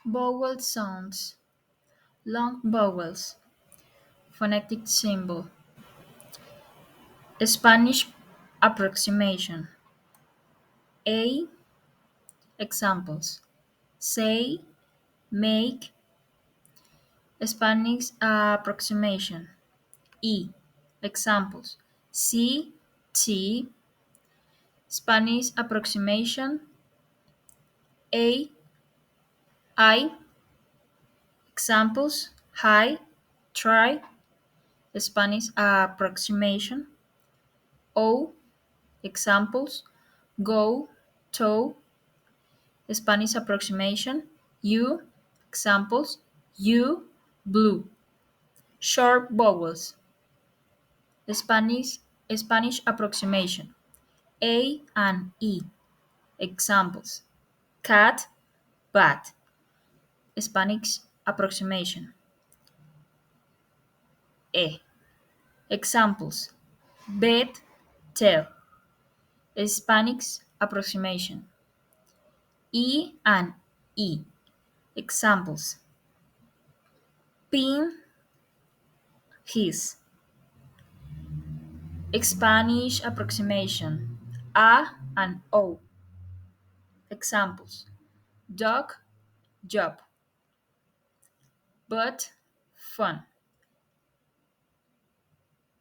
Vowel sounds. Long vowels. Phonetic symbol. Spanish approximation. A. Examples. Say, make. Spanish approximation. E. Examples. C, T. Spanish approximation. A, I. Examples. Hi, try. Spanish approximation. O. Examples. Go, to. Spanish approximation. U. Examples. You, blue. Short vowels. Spanish Spanish approximation. A and E. Examples. Cat, bat. Spanish approximation. E. Examples. Bed, tail. Spanish approximation. E and E. Examples. Pin, his. Spanish approximation. A and O. Examples. Dog, job. But, fun.